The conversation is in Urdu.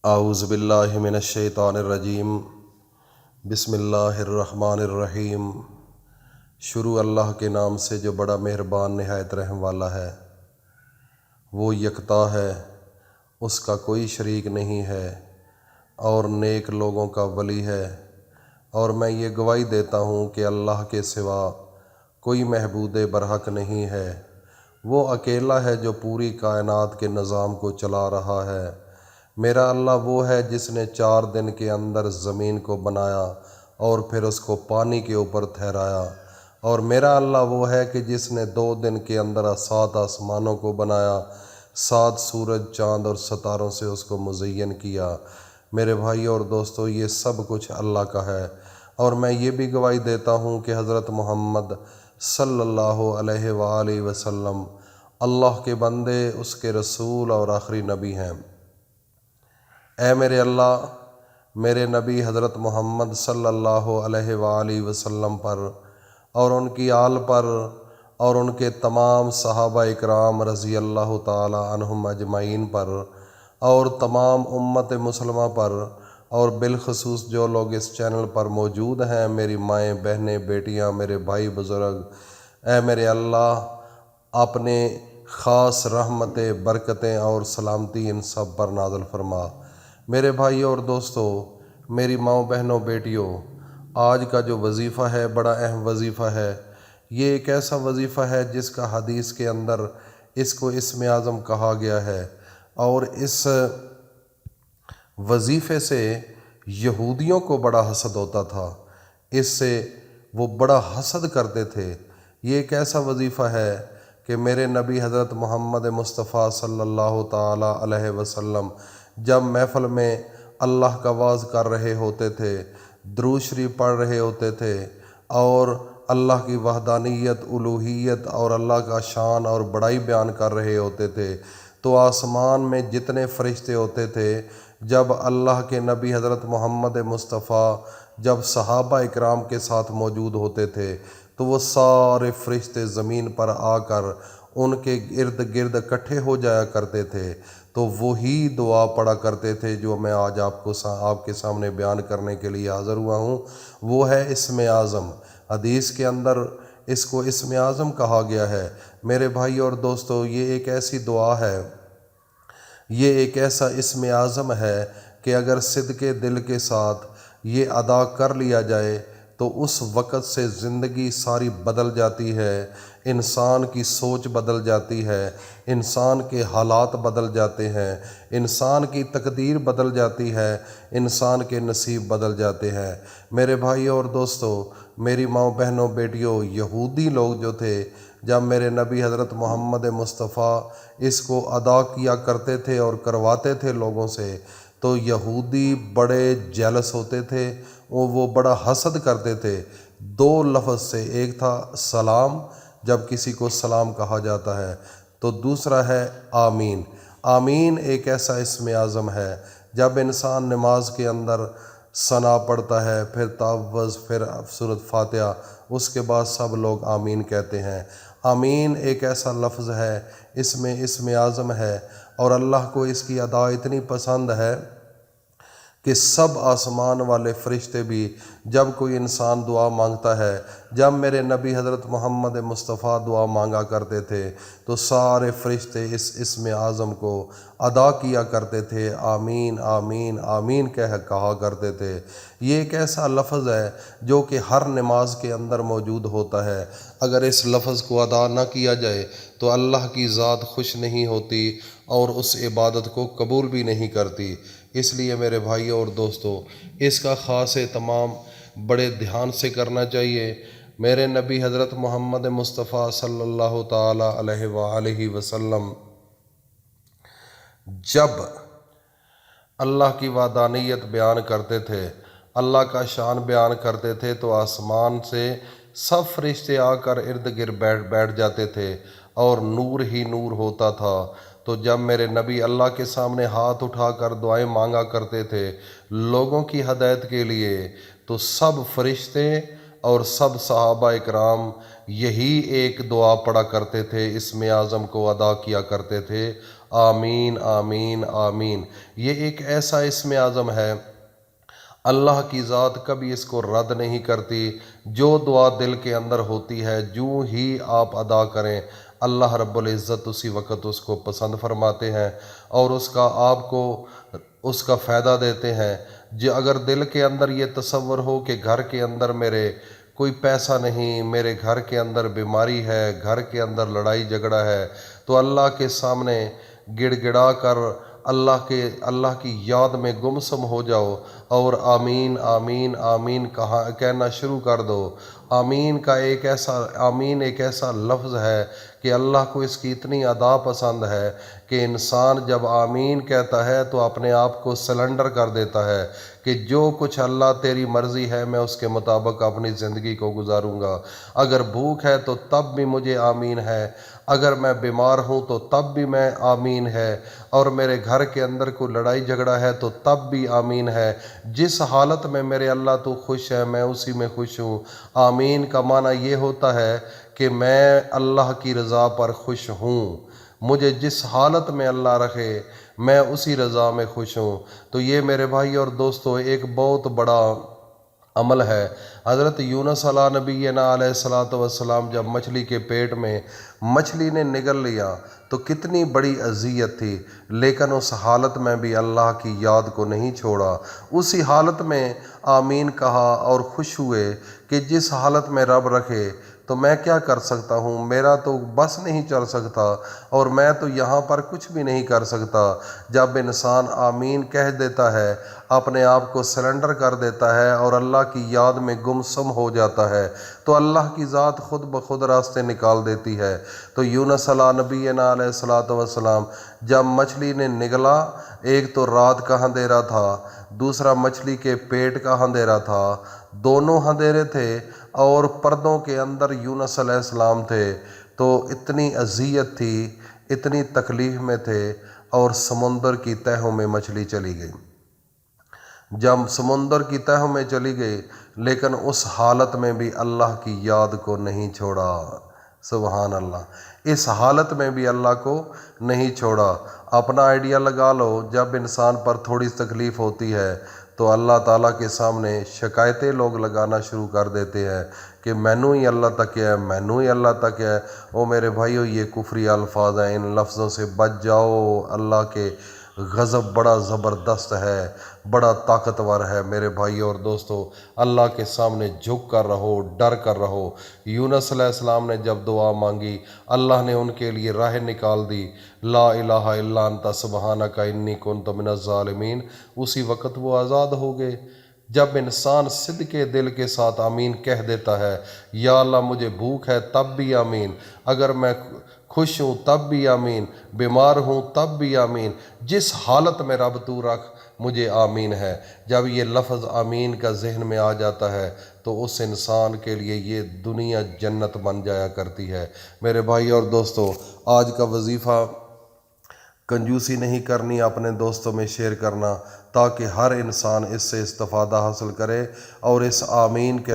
اعوذ باللہ من الشیطان الرجیم بسم اللہ الرحمن الرحیم۔ شروع اللہ کے نام سے جو بڑا مہربان نہایت رحم والا ہے۔ وہ یکتا ہے، اس کا کوئی شریک نہیں ہے، اور نیک لوگوں کا ولی ہے۔ اور میں یہ گواہی دیتا ہوں کہ اللہ کے سوا کوئی معبود برحق نہیں ہے۔ وہ اکیلا ہے جو پوری کائنات کے نظام کو چلا رہا ہے۔ میرا اللہ وہ ہے جس نے 4 دن کے اندر زمین کو بنایا اور پھر اس کو پانی کے اوپر ٹھہرایا۔ اور میرا اللہ وہ ہے کہ جس نے 2 دن کے اندر 7 آسمانوں کو بنایا، 7 سورج، چاند اور ستاروں سے اس کو مزین کیا۔ میرے بھائی اور دوستو، یہ سب کچھ اللہ کا ہے۔ اور میں یہ بھی گواہی دیتا ہوں کہ حضرت محمد صلی اللہ علیہ وآلہ وسلم اللہ کے بندے، اس کے رسول اور آخری نبی ہیں۔ اے میرے اللہ، میرے نبی حضرت محمد صلی اللہ علیہ وآلہ وسلم پر اور ان کی آل پر اور ان کے تمام صحابہ اکرام رضی اللہ تعالی عنہم اجمعین پر اور تمام امت مسلمہ پر، اور بالخصوص جو لوگ اس چینل پر موجود ہیں، میری مائیں، بہنیں، بیٹیاں، میرے بھائی بزرگ، اے میرے اللہ، اپنے خاص رحمتیں، برکتیں اور سلامتی ان سب پر نازل فرما۔ میرے بھائی اور دوستو، میری ماؤں، بہنوں، بیٹیوں، آج کا جو وظیفہ ہے بڑا اہم وظیفہ ہے۔ یہ ایک ایسا وظیفہ ہے جس کا حدیث کے اندر اس کو اسم اعظم کہا گیا ہے، اور اس وظیفے سے یہودیوں کو بڑا حسد ہوتا تھا، اس سے وہ بڑا حسد کرتے تھے۔ یہ ایک ایسا وظیفہ ہے کہ میرے نبی حضرت محمد مصطفیٰ صلی اللہ تعالی علیہ وسلم جب محفل میں اللہ کا واعظ کر رہے ہوتے تھے، درود شریف پڑھ رہے ہوتے تھے، اور اللہ کی وحدانیت، الوہیت اور اللہ کا شان اور بڑائی بیان کر رہے ہوتے تھے، تو آسمان میں جتنے فرشتے ہوتے تھے، جب اللہ کے نبی حضرت محمد مصطفیٰ جب صحابہ اکرام کے ساتھ موجود ہوتے تھے، تو وہ سارے فرشتے زمین پر آ کر ان کے ارد گرد اکٹھے ہو جایا کرتے تھے، تو وہی دعا پڑھا کرتے تھے جو میں آج آپ کے سامنے بیان کرنے کے لیے حاضر ہوا ہوں۔ وہ ہے اسم اعظم۔ حدیث کے اندر اس کو اسم اعظم کہا گیا ہے۔ میرے بھائی اور دوستو، یہ ایک ایسی دعا ہے، یہ ایک ایسا اسم اعظم ہے کہ اگر صدقے دل کے ساتھ یہ ادا کر لیا جائے تو اس وقت سے زندگی ساری بدل جاتی ہے، انسان کی سوچ بدل جاتی ہے، انسان کے حالات بدل جاتے ہیں، انسان کی تقدیر بدل جاتی ہے، انسان کے نصیب بدل جاتے ہیں۔ میرے بھائی اور دوستو، میری ماؤں، بہنوں، بیٹیوں، یہودی لوگ جو تھے، جب میرے نبی حضرت محمد مصطفیٰ اس کو ادا کیا کرتے تھے اور کرواتے تھے لوگوں سے، تو یہودی بڑے جیلس ہوتے تھے، وہ بڑا حسد کرتے تھے 2 لفظ سے۔ ایک تھا سلام، جب کسی کو سلام کہا جاتا ہے، تو دوسرا ہے آمین۔ آمین ایک ایسا اسم اعظم ہے، جب انسان نماز کے اندر ثنا پڑھتا ہے، پھر تعوذ، پھر سورۃ فاتحہ، اس کے بعد سب لوگ آمین کہتے ہیں۔ آمین ایک ایسا لفظ ہے، اس میں اسم اعظم ہے، اور اللہ کو اس کی ادا اتنی پسند ہے کہ سب آسمان والے فرشتے بھی جب کوئی انسان دعا مانگتا ہے، جب میرے نبی حضرت محمد مصطفیٰ دعا مانگا کرتے تھے، تو سارے فرشتے اس اسم اعظم کو ادا کیا کرتے تھے، آمین آمین آمین کہا کرتے تھے۔ یہ ایک ایسا لفظ ہے جو کہ ہر نماز کے اندر موجود ہوتا ہے۔ اگر اس لفظ کو ادا نہ کیا جائے تو اللہ کی ذات خوش نہیں ہوتی اور اس عبادت کو قبول بھی نہیں کرتی۔ اس لیے میرے بھائی اور دوستو، اس کا خاص اہتمام بڑے دھیان سے کرنا چاہیے۔ میرے نبی حضرت محمد مصطفیٰ صلی اللہ تعالی علیہ وآلہ وسلم جب اللہ کی وحدانیت بیان کرتے تھے، اللہ کا شان بیان کرتے تھے، تو آسمان سے سب فرشتے آ کر ارد گرد بیٹھ جاتے تھے، اور نور ہی نور ہوتا تھا۔ تو جب میرے نبی اللہ کے سامنے ہاتھ اٹھا کر دعائیں مانگا کرتے تھے لوگوں کی ہدایت کے لیے، تو سب فرشتے اور سب صحابہ اکرام یہی ایک دعا پڑھا کرتے تھے، اسم اعظم کو ادا کیا کرتے تھے، آمین آمین آمین۔ یہ ایک ایسا اسم اعظم ہے، اللہ کی ذات کبھی اس کو رد نہیں کرتی۔ جو دعا دل کے اندر ہوتی ہے جو ہی آپ ادا کریں، اللہ رب العزت اسی وقت اس کو پسند فرماتے ہیں اور اس کا آپ کو اس کا فائدہ دیتے ہیں۔ جو اگر دل کے اندر یہ تصور ہو کہ گھر کے اندر میرے کوئی پیسہ نہیں، میرے گھر کے اندر بیماری ہے، گھر کے اندر لڑائی جھگڑا ہے، تو اللہ کے سامنے گڑ گڑا کر اللہ کی یاد میں گمسم ہو جاؤ اور آمین آمین آمین کہنا شروع کر دو۔ آمین ایک ایسا لفظ ہے کہ اللہ کو اس کی اتنی ادا پسند ہے کہ انسان جب آمین کہتا ہے تو اپنے آپ کو سلنڈر کر دیتا ہے کہ جو کچھ اللہ تیری مرضی ہے میں اس کے مطابق اپنی زندگی کو گزاروں گا۔ اگر بھوک ہے تو تب بھی مجھے آمین ہے، اگر میں بیمار ہوں تو تب بھی میں آمین ہے، اور میرے گھر کے اندر کوئی لڑائی جھگڑا ہے تو تب بھی آمین ہے۔ جس حالت میں میرے اللہ تو خوش ہے میں اسی میں خوش ہوں۔ آمین کا معنی یہ ہوتا ہے کہ میں اللہ کی رضا پر خوش ہوں، مجھے جس حالت میں اللہ رکھے میں اسی رضا میں خوش ہوں۔ تو یہ میرے بھائی اور دوستو ایک بہت بڑا عمل ہے۔ حضرت یونس علیہ نبینا علیہ الصلاۃ والسلام جب مچھلی کے پیٹ میں مچھلی نے نگل لیا تو کتنی بڑی اذیت تھی، لیکن اس حالت میں بھی اللہ کی یاد کو نہیں چھوڑا۔ اسی حالت میں آمین کہا اور خوش ہوئے کہ جس حالت میں رب رکھے تو میں کیا کر سکتا ہوں، میرا تو بس نہیں چل سکتا اور میں تو یہاں پر کچھ بھی نہیں کر سکتا۔ جب انسان آمین کہہ دیتا ہے، اپنے آپ کو سرنڈر کر دیتا ہے اور اللہ کی یاد میں گمسم ہو جاتا ہے تو اللہ کی ذات خود بخود راستے نکال دیتی ہے۔ تو یونس علیہ نبینا علیہ الصلاۃ والسلام جب مچھلی نے نگلا، ایک تو رات کا اندھیرا تھا، دوسرا مچھلی کے پیٹ کا اندھیرا تھا، دونوں اندھیرے تھے اور پردوں کے اندر یونس علیہ السلام تھے، تو اتنی اذیت تھی، اتنی تکلیف میں تھے، اور سمندر کی تہوں میں مچھلی چلی گئی۔ جب سمندر کی تہوں میں چلی گئی لیکن اس حالت میں بھی اللہ کی یاد کو نہیں چھوڑا۔ سبحان اللہ، اس حالت میں بھی اللہ کو نہیں چھوڑا۔ اپنا آئیڈیا لگا لو، جب انسان پر تھوڑی تکلیف ہوتی ہے تو اللہ تعالیٰ کے سامنے شکایتیں لوگ لگانا شروع کر دیتے ہیں کہ مینوں ہی اللہ تک ہے، مینوں ہی اللہ تک ہے۔ او میرے بھائیو، یہ کفری الفاظ ہیں، ان لفظوں سے بچ جاؤ۔ اللہ کے غضب بڑا زبردست ہے، بڑا طاقتور ہے۔ میرے بھائی اور دوستو، اللہ کے سامنے جھک کر رہو، ڈر کر رہو۔ یونس علیہ السلام نے جب دعا مانگی، اللہ نے ان کے لیے راہ نکال دی، لا الہ الا انت سبحانک انی کنت من الظالمین۔ اسی وقت وہ آزاد ہو گئے۔ جب انسان صدقے دل کے ساتھ آمین کہہ دیتا ہے، یا اللہ مجھے بھوک ہے تب بھی آمین، اگر میں خوش ہوں تب بھی آمین، بیمار ہوں تب بھی آمین، جس حالت میں رب تو رکھ مجھے آمین ہے۔ جب یہ لفظ آمین کا ذہن میں آ جاتا ہے تو اس انسان کے لیے یہ دنیا جنت بن جایا کرتی ہے۔ میرے بھائی اور دوستو، آج کا وظیفہ کنجوسی نہیں کرنی، اپنے دوستوں میں شیئر کرنا تاکہ ہر انسان اس سے استفادہ حاصل کرے اور اس آمین کے